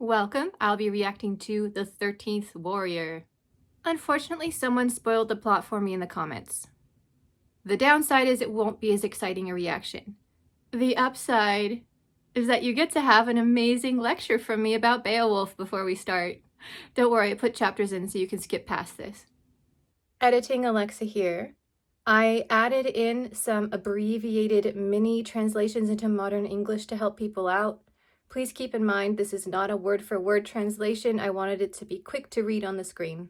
Welcome, I'll be reacting to The 13th Warrior. Unfortunately, someone spoiled the plot for me in the comments. The downside is it won't be as exciting a reaction. The upside is that you get to have an amazing lecture from me about Beowulf before we start. Don't worry, I put chapters in so you can skip past this. Editing Alexa here. I added in some abbreviated mini translations into modern English to help people out. Please keep in mind this is not a word-for-word translation. I wanted it to be quick to read on the screen.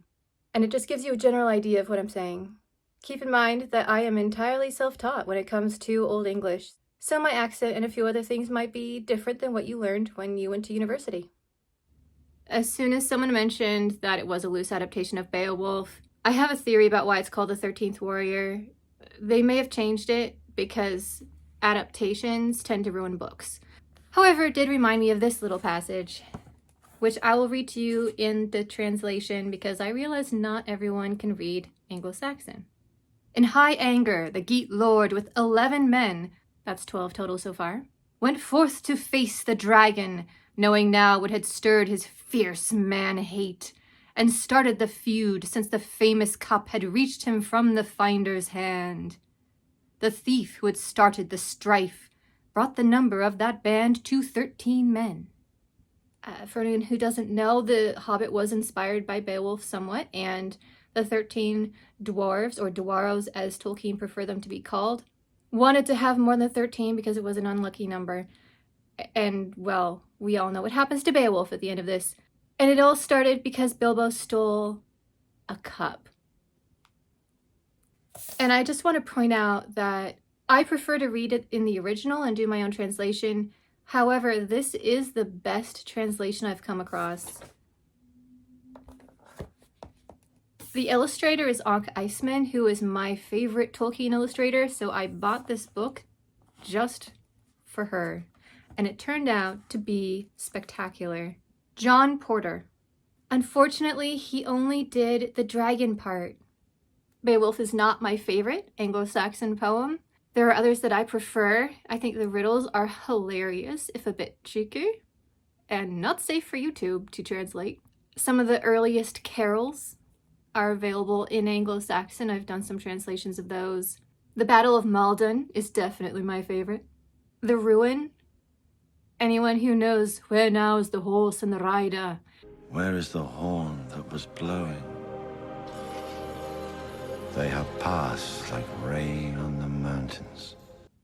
And it just gives you a general idea of what I'm saying. Keep in mind that I am entirely self-taught when it comes to Old English, so my accent and a few other things might be different than what you learned when you went to university. As soon as someone mentioned that it was a loose adaptation of Beowulf, I have a theory about why it's called The 13th Warrior. They may have changed it because adaptations tend to ruin books. However, it did remind me of this little passage, which I will read to you in the translation because I realize not everyone can read Anglo-Saxon. In high anger, the Geat lord with 11 men, that's 12 total so far, went forth to face the dragon, knowing now what had stirred his fierce man-hate, and started the feud since the famous cup had reached him from the finder's hand. The thief who had started the strife brought the number of that band to 13 men. For anyone who doesn't know, The Hobbit was inspired by Beowulf somewhat, and the 13 dwarves, or dwarves as Tolkien preferred them to be called, wanted to have more than 13 because it was an unlucky number. And, well, we all know what happens to Beowulf at the end of this. And it all started because Bilbo stole a cup. And I just want to point out that I prefer to read it in the original and do my own translation. However, this is the best translation I've come across. The illustrator is Anke Eisman, who is my favorite Tolkien illustrator, so I bought this book just for her. And it turned out to be spectacular. John Porter. Unfortunately, he only did the dragon part. Beowulf is not my favorite Anglo-Saxon poem. There are others that I prefer. I think the riddles are hilarious, if a bit cheeky, and not safe for YouTube to translate. Some of the earliest carols are available in Anglo-Saxon. I've done some translations of those. The Battle of Maldon is definitely my favorite. The Ruin. Anyone who knows where now is the horse and the rider? Where is the horn that was blowing? They have passed like rain on the mountains.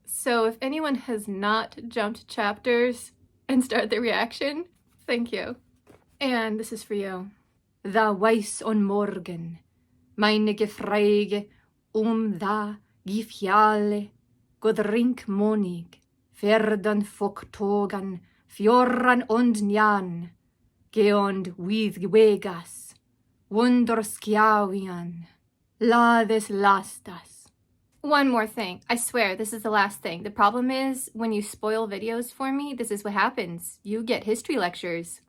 So if anyone has not jumped chapters and started the reaction, thank you. And this is for you. Tha weis on morgen, meine gefrage, tha gifjale, godrink monig, verdan foktogan, fjoran ond njan, geond with wegas, wunderskjavian. La this lastas. One more thing. I swear, this is the last thing. The problem is, when you spoil videos for me, this is what happens. You get history lectures.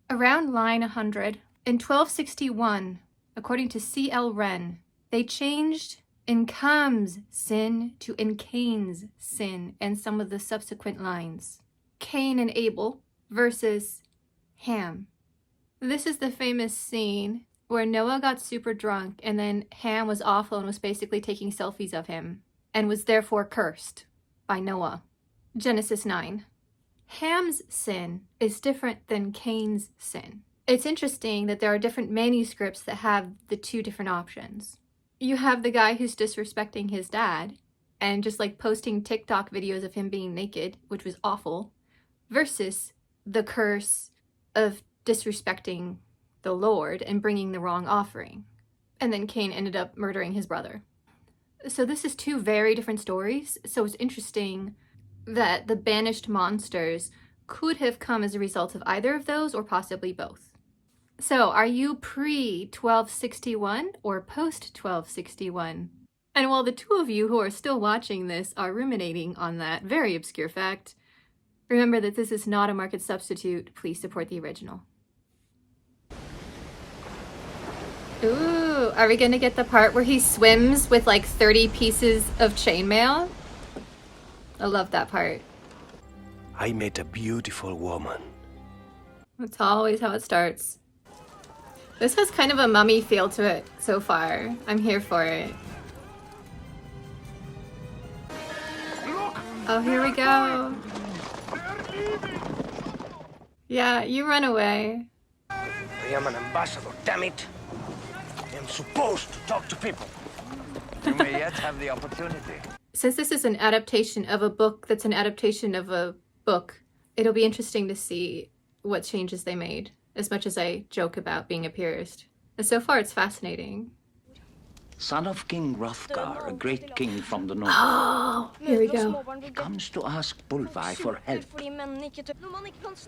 Around line 100, in 1261, according to C.L. Wren, they changed Encam's sin to Encain's sin and some of the subsequent lines. Cain and Abel versus Ham. This is the famous scene where Noah got super drunk and then Ham was awful and was basically taking selfies of him and was therefore cursed by Noah. Genesis 9. Ham's sin is different than Cain's sin. It's interesting that there are different manuscripts that have the two different options. You have the guy who's disrespecting his dad and just like posting TikTok videos of him being naked, which was awful, versus the curse of disrespecting the Lord and bringing the wrong offering. And then Cain ended up murdering his brother. So this is two very different stories. So it's interesting that the banished monsters could have come as a result of either of those or possibly both. So are you pre-1261 or post-1261? And while the two of you who are still watching this are ruminating on that very obscure fact, remember that this is not a market substitute. Please support the original. Ooh, are we gonna get the part where he swims with like 30 pieces of chainmail? I love that part. I met a beautiful woman. That's always how it starts. This has kind of a mummy feel to it so far. I'm here for it. Oh, here we go. Yeah, you run away. I am an ambassador, damn it. I am supposed to talk to people. You may yet have the opportunity. Since this is an adaptation of a book that's an adaptation of a book, it'll be interesting to see what changes they made, as much as I joke about being a purist. And so far, it's fascinating. Son of King Hrothgar, a great king from the north. Oh, here we go. He comes to ask Bolvi for help.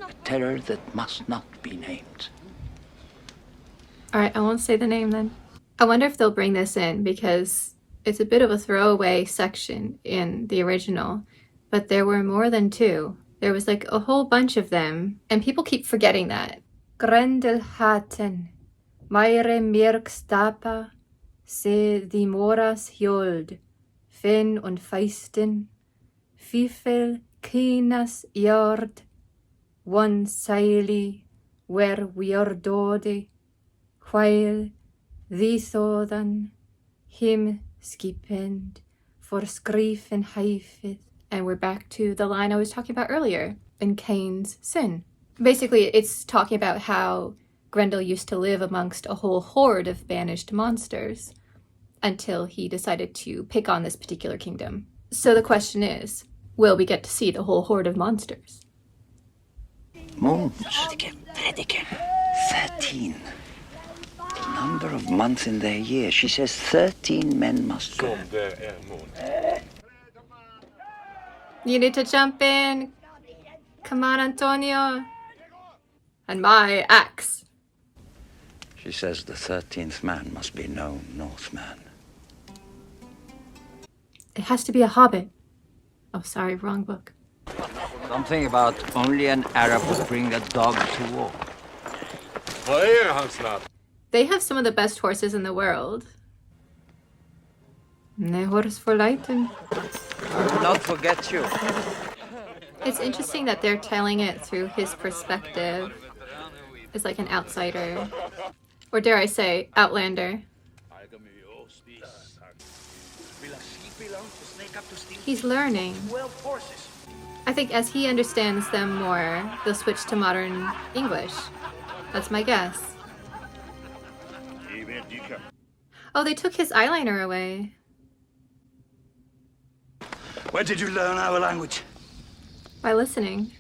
A terror that must not be named. Alright, I won't say the name then. I wonder if they'll bring this in, because it's a bit of a throwaway section in the original, but there were more than two. There was like a whole bunch of them, and people keep forgetting that. Grendel haten, Maire mirk stapa, se dimoras hjold, fin und feisten, fifel kinas jord, one saili, wer wiordode, while thithodan, him skipend, for skrifen haifith. And we're back to the line I was talking about earlier in Cain's sin. Basically, it's talking about how Grendel used to live amongst a whole horde of banished monsters until he decided to pick on this particular kingdom. So the question is, will we get to see the whole horde of monsters? Moons. 13. The number of months in their year. She says 13 men must go. You need to jump in. Come on, Antonio. And my axe. She says the 13th man must be no Northman. It has to be a hobbit. Oh, sorry, wrong book. Something about only an Arab would bring a dog to war. They have some of the best horses in the world. Ne horse for lighten. I will not forget you. It's interesting that they're telling it through his perspective as like an outsider. Or dare I say, outlander. He's learning. I think as he understands them more, they'll switch to modern English. That's my guess. Oh, they took his eyeliner away. Where did you learn our language? By listening.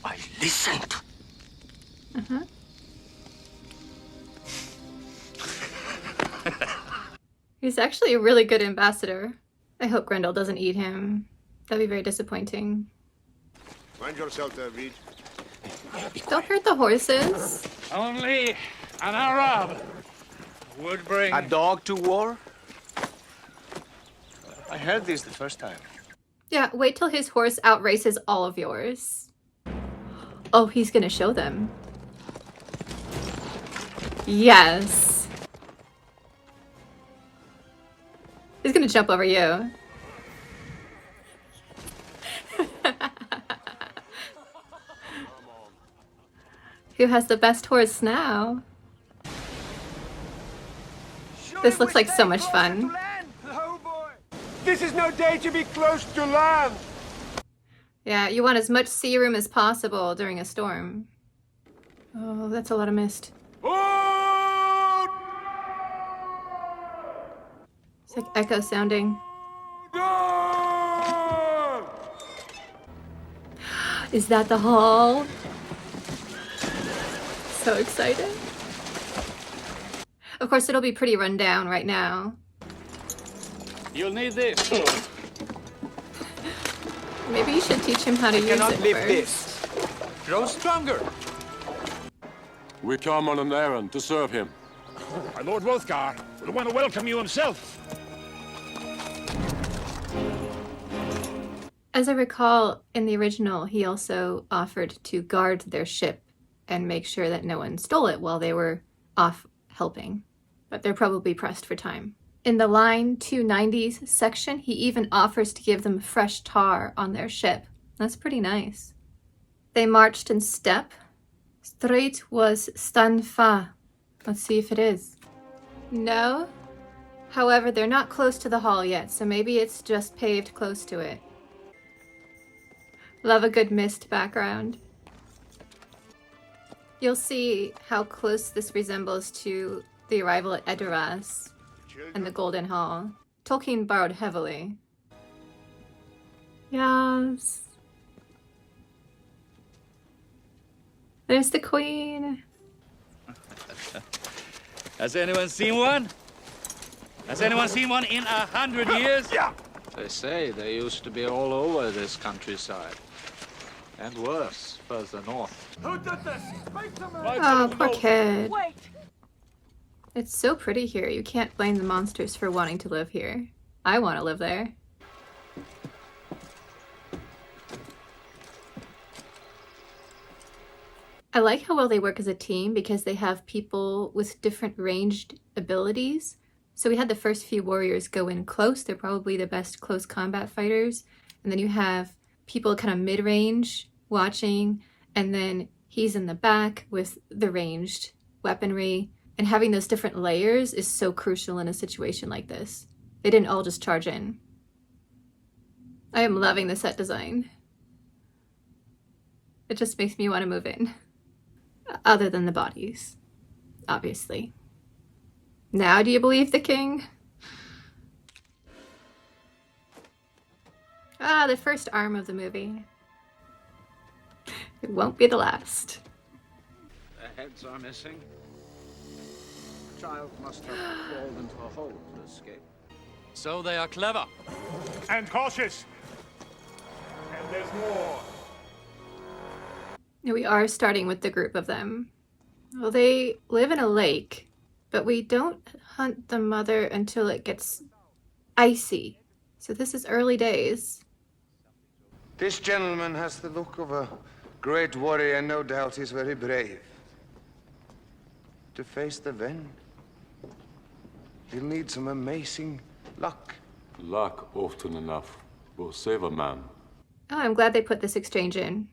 I listened. Uh-huh. He's actually a really good ambassador. I hope Grendel doesn't eat him. That'd be very disappointing. Mind yourself there, Reed. Don't hurt the horses. Only an Arab would bring A dog to war? I heard this the first time. Yeah, wait till his horse outraces all of yours. Oh, he's gonna show them. Yes. He's gonna jump over you. Who has the best horse now? This looks like so much fun. This is no day to be close to land. Yeah, you want as much sea room as possible during a storm. Oh, that's a lot of mist. It's like echo sounding. Is that the hall? So excited. Of course, it'll be pretty run down right now. You'll need this. Maybe you should teach him how to use Cannot it lift first. this. Grow stronger. We come on an errand to serve him. My Lord Hrothgar will want to welcome you himself. As I recall, in the original, he also offered to guard their ship and make sure that no one stole it while they were off helping. But they're probably pressed for time. In the Line 290s section, he even offers to give them fresh tar on their ship. That's pretty nice. They marched in step, Strait was Stanfa. Let's see if it is. No. However, they're not close to the hall yet, so maybe it's just paved close to it. Love a good mist background. You'll see how close this resembles to the arrival at Edoras and the Golden Hall. Tolkien borrowed heavily. Yes. There's the queen. Has anyone seen one? Has anyone seen one in 100 years? Yeah. They say they used to be all over this countryside. And worse, further north. Who did this? Speak to me! Oh, poor kid. Wait. It's so pretty here. You can't blame the monsters for wanting to live here. I want to live there. I like how well they work as a team because they have people with different ranged abilities. So we had the first few warriors go in close. They're probably the best close combat fighters. And then you have people kind of mid-range watching. And then he's in the back with the ranged weaponry. And having those different layers is so crucial in a situation like this. They didn't all just charge in. I am loving the set design. It just makes me want to move in. Other than the bodies, obviously. Now do you believe the king? Ah, the first arm of the movie. It won't be the last. Their heads are missing. The child must have crawled into a hole to escape. So they are clever. And cautious. And there's more. We are starting with the group of them. Well, they live in a lake, but we don't hunt the mother until it gets icy. So this is early days. This gentleman has the look of a great warrior, and no doubt he's very brave. To face the Ven, he'll need some amazing luck. Luck, often enough, will save a man. Oh, I'm glad they put this exchange in.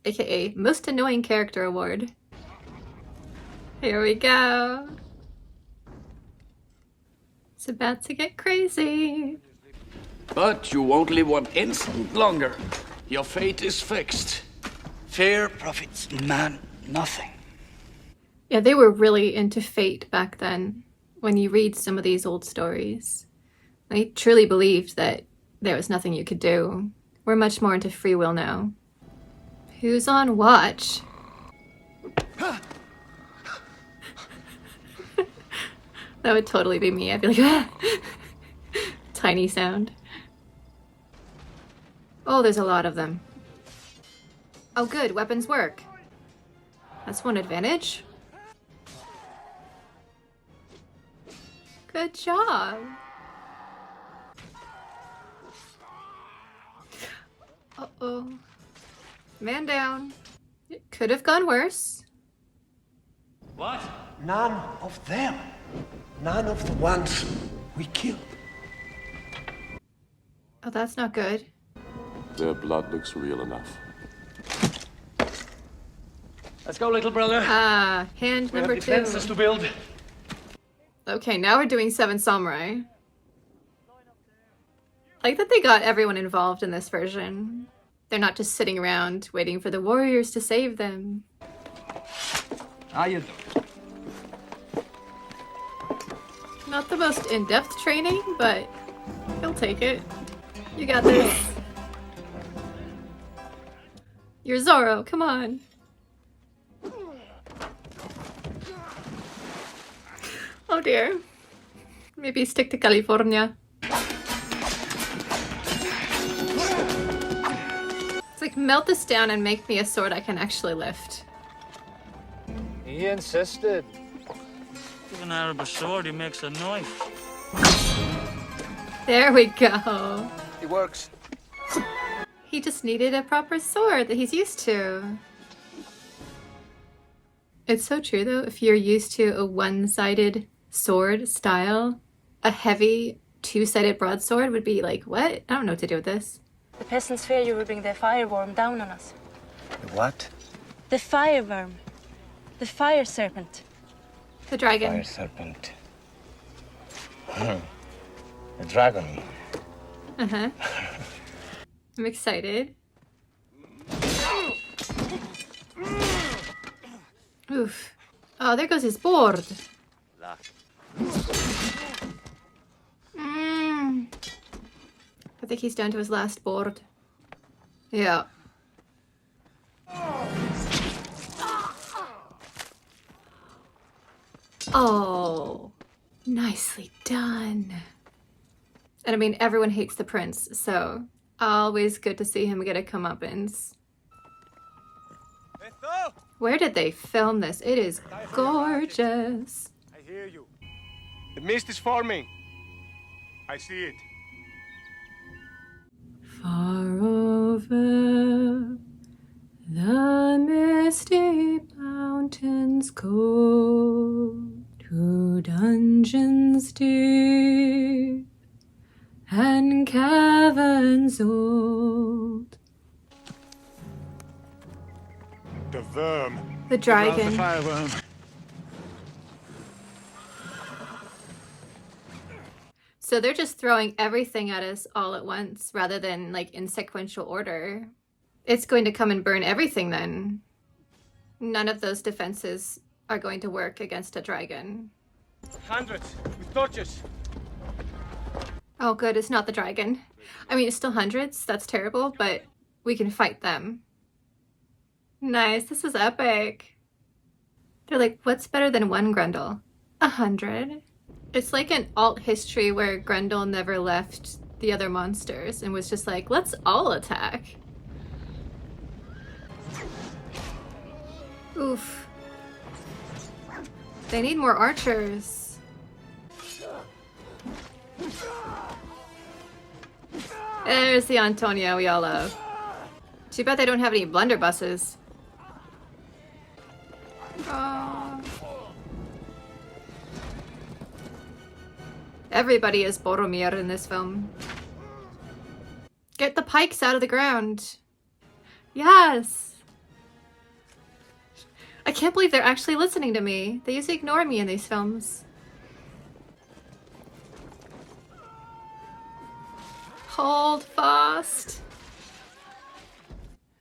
AKA Most Annoying Character Award. Here we go. It's about to get crazy. But you won't live 1 instant longer. Your fate is fixed. Fear profits man nothing. Yeah, they were really into fate back then. When you read some of these old stories, they truly believed that there was nothing you could do. We're much more into free will now. Who's on watch? That would totally be me. I'd be like, ah! Tiny sound. Oh, there's a lot of them. Oh, good. Weapons work. That's one advantage. Good job. Uh-oh. Man down. It could have gone worse. What? None of them. None of the ones we killed. Oh, that's not good. Their blood looks real enough. Let's go, little brother. Ah, hand number 2. Defenses to build. Okay, now we're doing Seven Samurai. I like that they got everyone involved in this version. They're not just sitting around waiting for the warriors to save them. How you doing? Not the most in-depth training, but he'll take it. You got this. You're Zorro, come on. Oh dear. Maybe stick to California. It's like, melt this down and make me a sword I can actually lift. He insisted. Give an Arab a sword, he makes a knife. There we go. It works. He just needed a proper sword that he's used to. It's so true though, if you're used to a one-sided sword style, a heavy two-sided broadsword would be like, what? I don't know what to do with this. The peasants fear you will bring the fireworm down on us. The what? The fireworm. The fire serpent. The dragon. Fire serpent. A dragon. Uh-huh. I'm excited. Oof. Oh, there goes his board. I think he's down to his last board. Yeah. Oh, nicely done. And I mean, everyone hates the prince, so always good to see him get a comeuppance. Where did they film this? It is gorgeous. I hear you. The mist is forming. I see it. Far over the misty mountains go, to dungeons deep and caverns old. The worm. The dragon. The fireworm. So they're just throwing everything at us all at once rather than like in sequential order. It's going to come and burn everything then. None of those defenses are going to work against a dragon. Hundreds with torches. Oh good, it's not the dragon. I mean, it's still hundreds, that's terrible, but we can fight them. Nice, this was epic. They're like, what's better than one Grendel? 100. It's like an alt history where Grendel never left the other monsters and was just like, let's all attack. Oof. They need more archers. There's the Antonia we all love. Too bad they don't have any blunderbusses. Oh. Everybody is Boromir in this film. Get the pikes out of the ground. Yes! I can't believe they're actually listening to me. They usually ignore me in these films. Hold fast.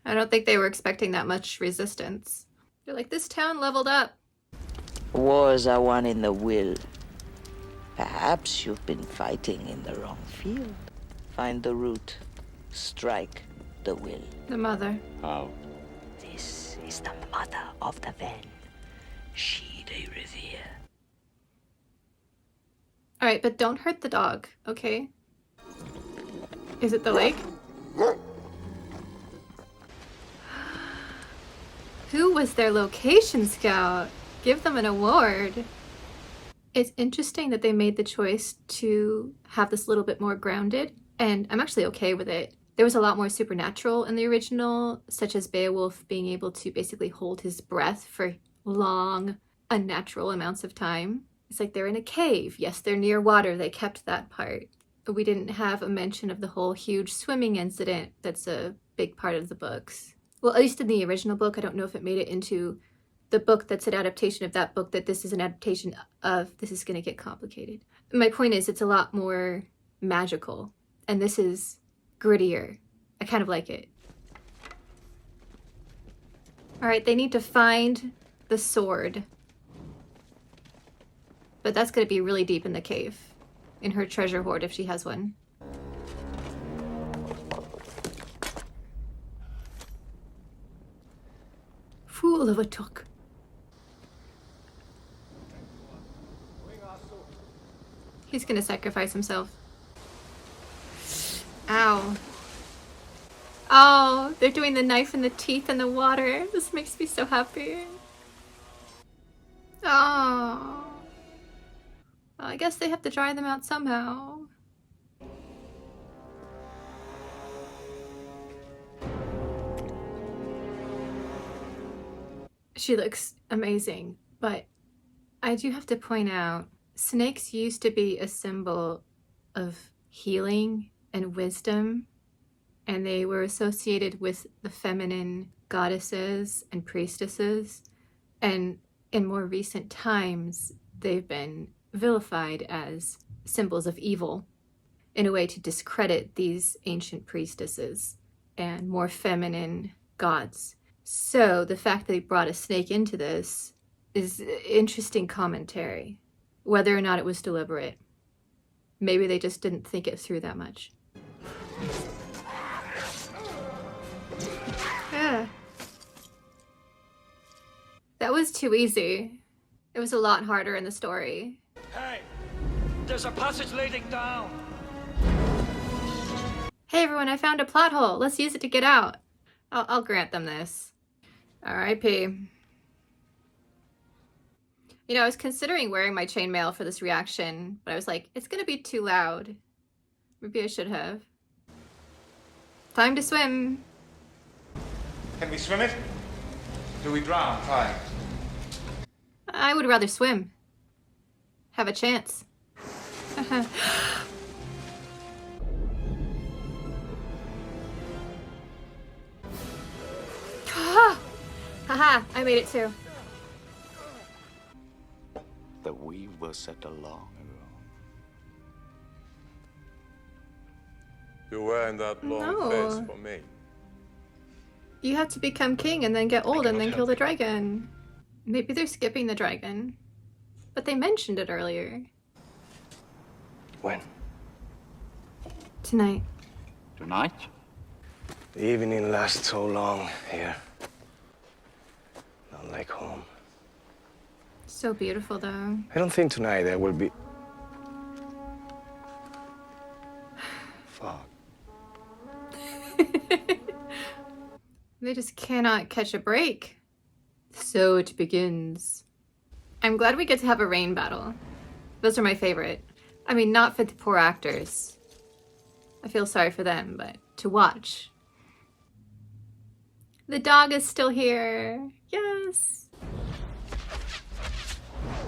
I don't think they were expecting that much resistance. They're like, this town leveled up. Wars are won in the will. Perhaps you've been fighting in the wrong field. Find the root. Strike the will. The mother. How? This is the mother of the Ven. She they revere. Alright, but don't hurt the dog, okay? Is it the lake? Who was their location scout? Give them an award. It's interesting that they made the choice to have this a little bit more grounded, and I'm actually okay with it. There was a lot more supernatural in the original, such as Beowulf being able to basically hold his breath for long, unnatural amounts of time. It's like they're in a cave. Yes, they're near water. They kept that part. But we didn't have a mention of the whole huge swimming incident that's a big part of the books. Well, at least in the original book. I don't know if it made it into the book that's an adaptation of that book that this is an adaptation of. This is going to get complicated. My point is it's a lot more magical, and this is grittier. I kind of like it. All right, they need to find the sword. But that's going to be really deep in the cave, in her treasure hoard if she has one. Fool of a took. He's gonna sacrifice himself. Ow. Oh, they're doing the knife in the teeth in the water. This makes me so happy. Oh. Well, I guess they have to dry them out somehow. She looks amazing, but I do have to point out, snakes used to be a symbol of healing and wisdom, and they were associated with the feminine goddesses and priestesses, and in more recent times, they've been vilified as symbols of evil in a way to discredit these ancient priestesses and more feminine gods. So the fact that they brought a snake into this is interesting commentary, whether or not it was deliberate. Maybe they just didn't think it through that much. Yeah. That was too easy. It was a lot harder in the story. Hey, there's a passage leading down. Hey everyone, I found a plot hole. Let's use it to get out. I'll grant them this. R.I.P. You know, I was considering wearing my chainmail for this reaction, but I was like, it's gonna be too loud. Maybe I should have. Time to swim. Can we swim it? Do we drown? Fine. I would rather swim. Have a chance. Haha, I made it too. The weave was set long ago. You're wearing that long No. face for me. You have to become king and then get old and then kill the dragon. Maybe they're skipping the dragon. But they mentioned it earlier. When? Tonight. Tonight? The evening lasts so long here. Not like home. So beautiful though. I don't think tonight there will be... Fuck. They just cannot catch a break. So it begins. I'm glad we get to have a rain battle. Those are my favorite. I mean, not for the poor actors. I feel sorry for them, but to watch. The dog is still here. Yes.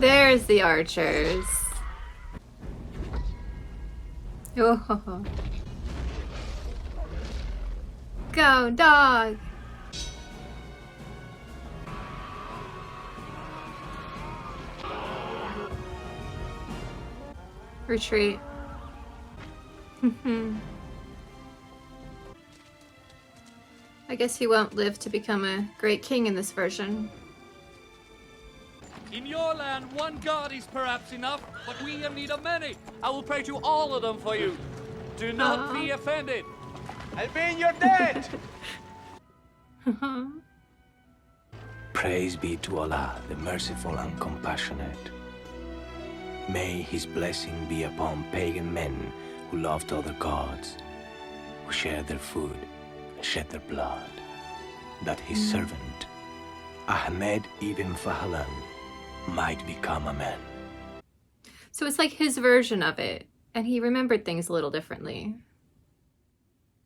There's the archers. Oh. Go, dog. Retreat. I guess he won't live to become a great king in this version. In your land, one god is perhaps enough, but we have need of many. I will pray to all of them for you. Do not be offended. I'll be in your debt! Praise be to Allah, the merciful and compassionate. May his blessing be upon pagan men who loved other gods, who shared their food and shed their blood, that his servant, Ahmed ibn Fahlan, might become a man. So it's like his version of it, and he remembered things a little differently.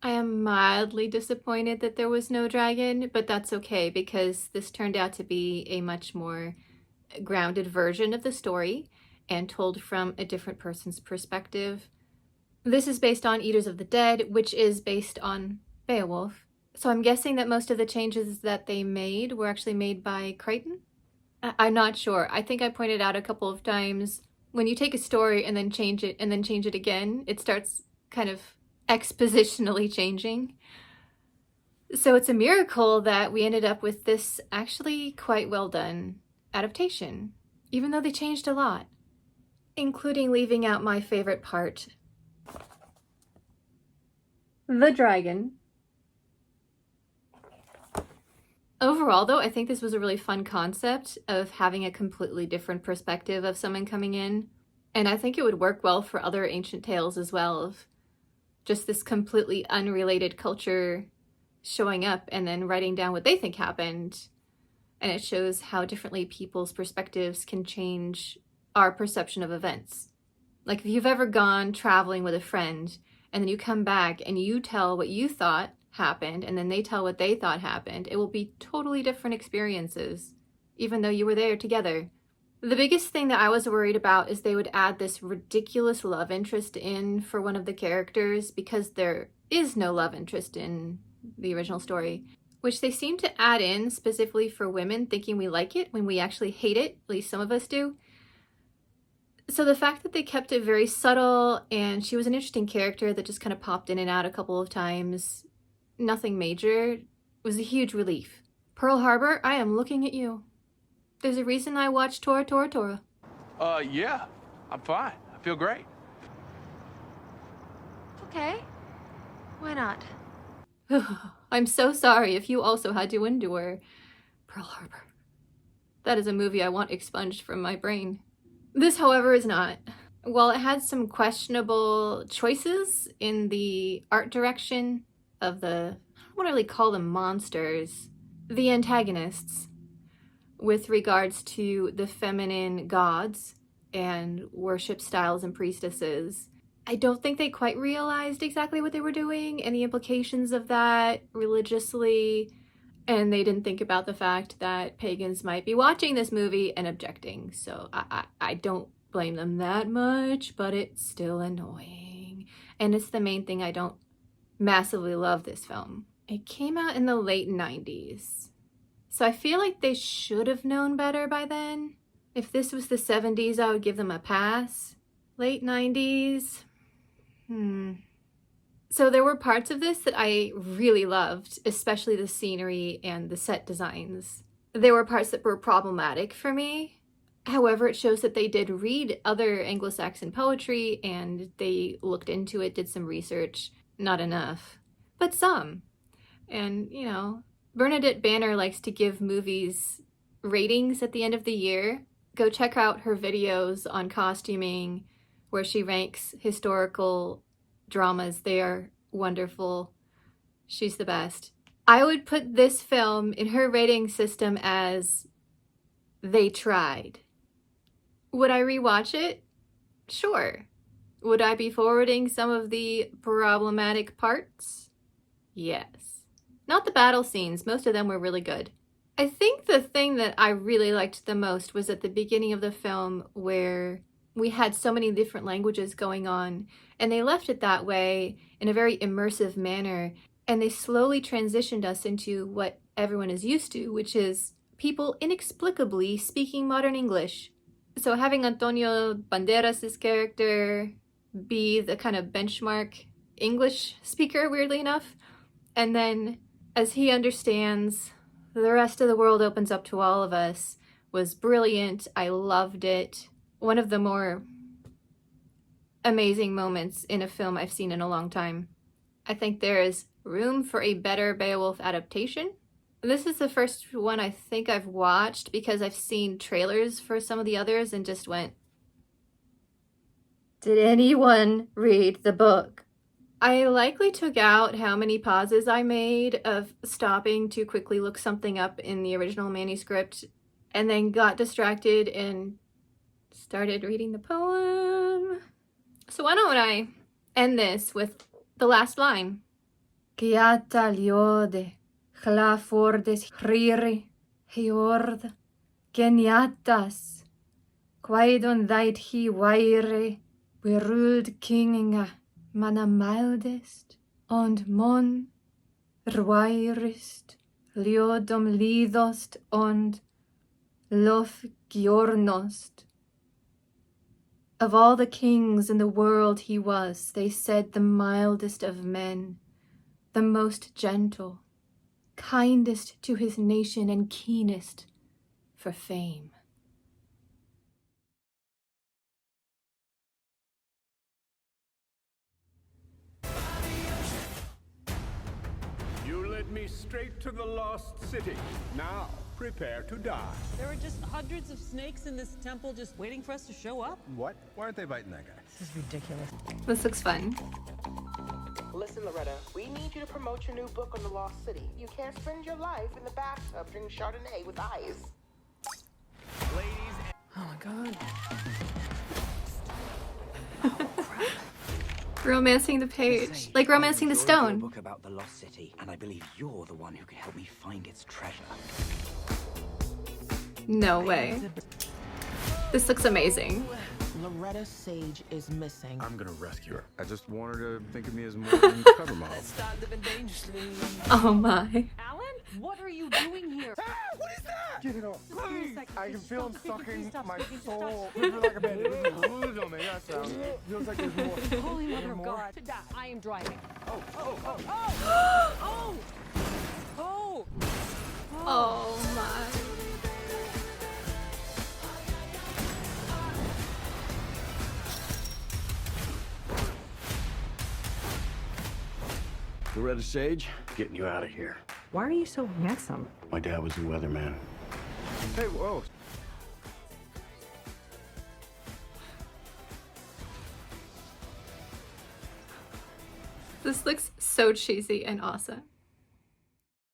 I am mildly disappointed that there was no dragon, but that's okay because this turned out to be a much more grounded version of the story and told from a different person's perspective. This is based on Eaters of the Dead, which is based on Beowulf. So I'm guessing that most of the changes that they made were actually made by Crichton? I'm not sure. I think I pointed out a couple of times, when you take a story and then change it and then change it again, it starts kind of expositionally changing. So it's a miracle that we ended up with this actually quite well done adaptation, even though they changed a lot, including leaving out my favorite part. The dragon. Overall, though, I think this was a really fun concept of having a completely different perspective of someone coming in. And I think it would work well for other ancient tales as well, of just this completely unrelated culture showing up and then writing down what they think happened. And it shows how differently people's perspectives can change our perception of events. Like if you've ever gone traveling with a friend and then you come back and you tell what you thought happened and then they tell what they thought happened, it will be totally different experiences, even though you were there together. The biggest thing that I was worried about is they would add this ridiculous love interest in for one of the characters, because there is no love interest in the original story. which they seem to add in specifically for women, thinking we like it when we actually hate it, at least some of us do. So the fact that they kept it very subtle, and she was an interesting character that just kind of popped in and out a couple of times, nothing major, was a huge relief. Pearl Harbor, I am looking at you. There's a reason I watched Tora Tora Tora. Yeah, I'm fine. I feel great. Okay. Why not? I'm so sorry if you also had to endure Pearl Harbor. That is a movie I want expunged from my brain. This, however, is not. While it had some questionable choices in the art direction of the, I don't want to really call them monsters, the antagonists, with regards to the feminine gods and worship styles and priestesses, I don't think they quite realized exactly what they were doing and the implications of that religiously. And they didn't think about the fact that pagans might be watching this movie and objecting. So I don't blame them that much, but it's still annoying. And it's the main thing I don't massively love this film. It came out in the late 90s. So I feel like they should have known better by then. If this was the 70s, I would give them a pass. Late 90s? So there were parts of this that I really loved, especially the scenery and the set designs. There were parts that were problematic for me. However, it shows that they did read other Anglo-Saxon poetry and they looked into it, did some research. Not enough, but some. And, you know, Bernadette Banner likes to give movies ratings at the end of the year. Go check out her videos on costuming where she ranks historical dramas. They are wonderful. She's the best. I would put this film in her rating system as they tried. Would I rewatch it? Sure. Would I be forwarding some of the problematic parts? Yes. Not the battle scenes. Most of them were really good. I think the thing that I really liked the most was at the beginning of the film where we had so many different languages going on, and they left it that way in a very immersive manner, and they slowly transitioned us into what everyone is used to, which is people inexplicably speaking modern English. So having Antonio Banderas' character be the kind of benchmark English speaker, weirdly enough, and then as he understands, the rest of the world opens up to all of us, was brilliant. I loved it. One of the more amazing moments in a film I've seen in a long time. I think there is room for a better Beowulf adaptation. This is the first one I think I've watched because I've seen trailers for some of the others and just went, did anyone read the book? I likely took out how many pauses I made of stopping to quickly look something up in the original manuscript and then got distracted and started reading the poem. So why don't I end this with the last line? Kiata liode, chlafordes hriri, hiord, geniatas, quaidon thait hi waire, wiruld kinginga, mana mildest, und mon, rwairist, liodom lidost, und lof giornost. Of all the kings in the world he was, they said, the mildest of men, the most gentle, kindest to his nation, and keenest for fame. You led me straight to the lost city. Now, prepare to die. There are just hundreds of snakes in this temple just waiting for us to show up? What? Why aren't they biting that guy? This is ridiculous. This looks fun. Listen, Loretta, we need you to promote your new book on the Lost City. You can't spend your life in the bathtub drinking Chardonnay with eyes. Ladies. Oh my god. Romancing the page, like romancing the stone. Book about the Lost City, and I believe you're the one who can help me find its treasure. No way. This looks amazing. Loretta Sage is missing. I'm gonna rescue her. I just want her to think of me as more than a cover model. Oh my. Alan? What are you doing here? What is that? Get it off. Just give me a second. I can Just feel him stop speaking. Please sucking stop my speaking. Just soul. stop. Feels like a bandit. On me. That sounds. Feels like there's more. Holy Mother of More? God. I am driving. Oh. Oh my. Loretta Sage, getting you out of here. Why are you so handsome? My dad was a weatherman. Hey, whoa. This looks so cheesy and awesome.